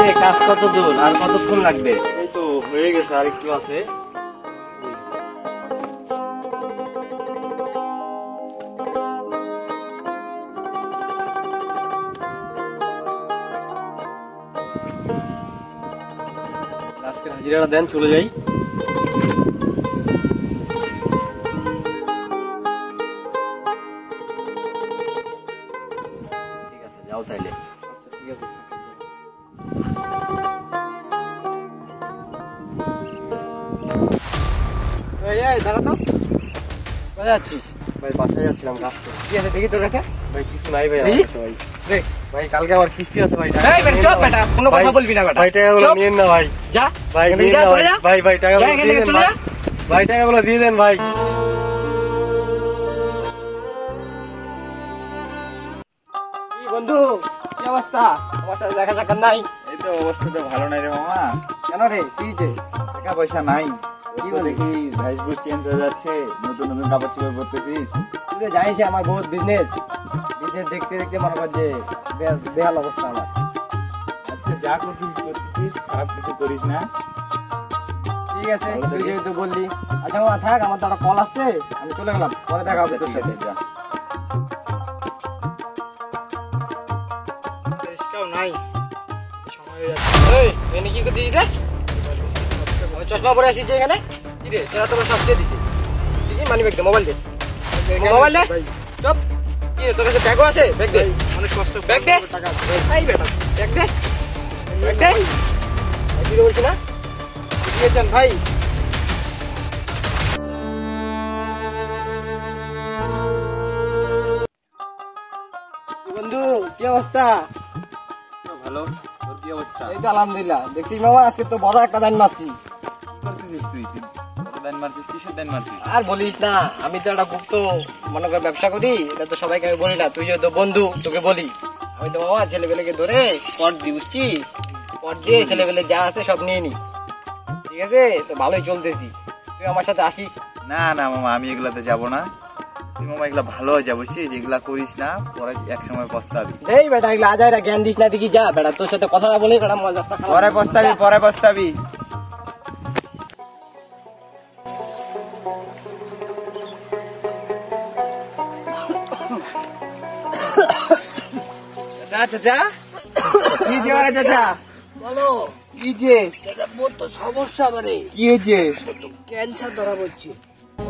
রে, কাজ কত দূর আর কতক্ষণ লাগবে? এই তো হয়ে গেছে, আর একটু আছে। আজকের হাজিরাটা দেন, চলে যাই। ঠিক আছে, যাও তাইলে। ঠিক আছে। দাঁড়া তো। কোথায় যাচ্ছিস? ভাই বাসায় যাচ্ছিলাম কাজ করে। কি আছে দেখি তোর কাছে? ভাই কিছু নাই ভাই, দেখি? আমার কাছে ভাই। দেখ ভাই, কালকে আমার কিস্তি আছে ভাই। এই বেটা, চুপ বেটা, কোনো কথা বলবি না বেটা। ভাই টাকাগুলো চুপ। নিয়েন না ভাই। যা ভাই এখান থেকে নিয়েন যা, না চলে ভাই। যা। ভাই ভাই টাকাগুলো যা, এখান দিয়ে থেকে দেন চলে ভাই। যা। ভাই টাকাগুলো দিয়ে দেন ভাই। কি বন্ধু, কি অবস্থা? আমার সাথে দেখা সাক্ষাৎ নাই এই তো অবস্থা তো ভালো নাই রে মামা। কেন রে? কি হয়েছে? টাকা পয়সা নাই। কি তো বলিস? দেখি ভেষভূষ চেঞ্জ হয়ে যাচ্ছে, নতুন নতুন কাপড় চোপড় পরতেছিস। তুই তো জানিস আমার বহুত বিজনেস দেখতে দেখতে মনে কর যে বেহাল অবস্থা আমার। আচ্ছা যা করতেছিস খারাপ কিছু করিস না। ঠিক আছে, ভালো তুই থাকিস। যেহেতু বললি। আচ্ছা মামা থাক, আমার তো একটা কল আসছে, আমি চলে গেলাম, পরে দেখা হবে তোর ঠিক সাথে। আছে, যা। রিস্কাও নাই, সময় হয়ে এই এনে কি করছিস রে? আমি চশমা পরে আসি যে এখানে। কি রে, সেটা তোমার শাস্তি দিছি। দিছি মানি ব্যাগ দে, মোবাইল দে। মোবাইল দে। চুপ। কি রে, তোর কাছে ব্যাগও আছে? ব্যাগ দে। অনেক কষ্ট। ব্যাগ দে। টাকা এই বেটা, ব্যাগ দে। ব্যাগ দে। কি রে বলছি না? দিয়েছেন ভাই। কি বন্ধু, কি অবস্থা? ভালো, তোর কি অবস্থা? এই তো আলহামদুলিল্লাহ। দেখছিস মামা, আজকে তো বড় একটা দান মারছি। কি করতেছিস তুই? কত দান মারছিস? কিসের দান মারছিস? আর বলিস না, আমি তো একটা গুপ্ত মনে কর ব্যবসা করি, এটা তো সবাইকে আমি বলি না, তুই যেহেতু বন্ধু তোকে বলি। আমি তো মামা ছেলেবেলেকে ধরে পট দিই, বুঝছিস? পট দিয়ে ছেলেবেলে যা আছে সব নিয়ে নি। ঠিক আছে, তো ভালোই চলতেছি। তুই আমার সাথে আসিস। না না মামা, আমি এগুলাতে যাব না। তুই মামা এগুলা ভালো হয়ে যা, বুঝছিস? এগুলা করিস না, পরে এক সময় পস্তাবি। এই বেটা, এগুলো আজাইরা জ্ঞান দিস না, দেখি যা বেটা, তোর সাথে কথা না বলে বেটা মজা। পরে পস্তাবি, পরে পস্তাবি। চাচা কি যে ওরা চাচা বলো, কি যে মোর তো সমস্যা মানে কি হয়েছে? ক্যান্সার ধরা পড়ছে।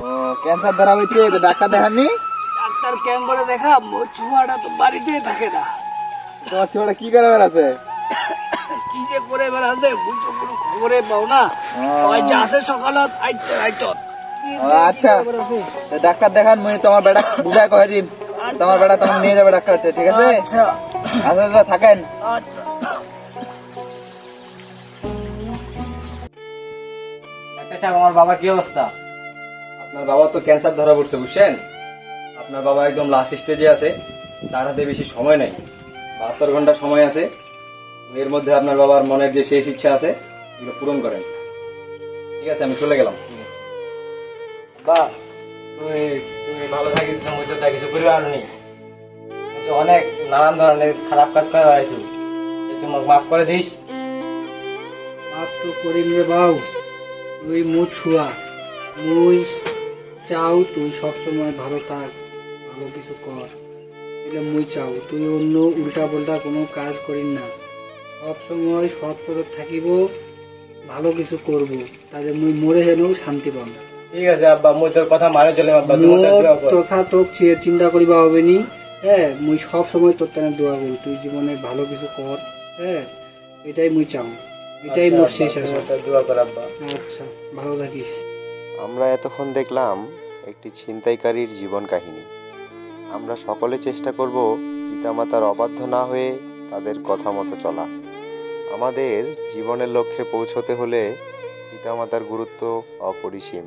ও ক্যান্সার ধরা হয়েছে, তো ডাক্তার দেখাননি? ডাক্তার কেন করে দেখা, মোর ছোঁয়াটা তো বাড়িতেই থাকে না। তোমার ছোটটা কি করে বেড়াচ্ছে? কি যে করে বেড়াচ্ছে বুঝতে কোনো খবরে পাও না। ওই যে আসে সকালত আইতে আইত আচ্ছা, তো ডাক্তার দেখান, মুই তোমার বেটা বুঝাই কয়ে দিন, তোমার বেটা তোমার নিয়ে যাবে ডাক্তার কাছে, ঠিক আছে? আচ্ছা আচ্ছা আচ্ছা, থাকেন। আচ্ছা। আমার বাবার কি অবস্থা? আপনার বাবা তো ক্যান্সার ধরা পড়ছে, বুঝছেন? আপনার বাবা একদম লাস্ট স্টেজে আছে, তার হাতে বেশি সময় নাই, 72 ঘন্টা সময় আছে। এর মধ্যে আপনার বাবার মনের যে শেষ ইচ্ছা আছে এগুলো পূরণ করেন। ঠিক আছে, আমি চলে গেলাম। বা তুই তুমি ভালো থাকিস, আমি তো তা কিছু করিবার নেই। তুই তো অনেক নানান ধরনের খারাপ কাজ করে বেড়াইছো, তুই মোক মাফ করে দিস। মাপ তো করিম রে বাউ, তুই মোর ছুয়া, মুই চাও তুই সবসময় ভালো থাক, ভালো কিছু কর। এটা মুই চাও তুই অন্য উল্টা পাল্টা কোনো কাজ করিস না, সবসময় সৎ পথে থাকিব, ভালো কিছু করব, তাহলে মুই মরে হেলেও শান্তি পাব। ঠিক আছে আব্বা, মুই তোর কথা মানে চলে আব্বা, তুমি তো দোয়া কর। তথা তোর চিন্তা করিবা হবে নি। হ্যাঁ, মুই সব সময় তোর তেনে দোয়া করি, তুই জীবনে ভালো কিছু কর। হ্যাঁ, এটাই মুই চাও, এটাই মোর শেষ আশা। তুমি তো দোয়া কর আব্বা। আচ্ছা, ভালো থাকিস। আমরা এতক্ষণ দেখলাম একটি ছিনতাইকারীর জীবন কাহিনী। আমরা সকলে চেষ্টা করব পিতামাতার অবাধ্য না হয়ে তাদের কথা মতো চলা। আমাদের জীবনের লক্ষ্যে পৌঁছতে হলে পিতামাতার গুরুত্ব অপরিসীম।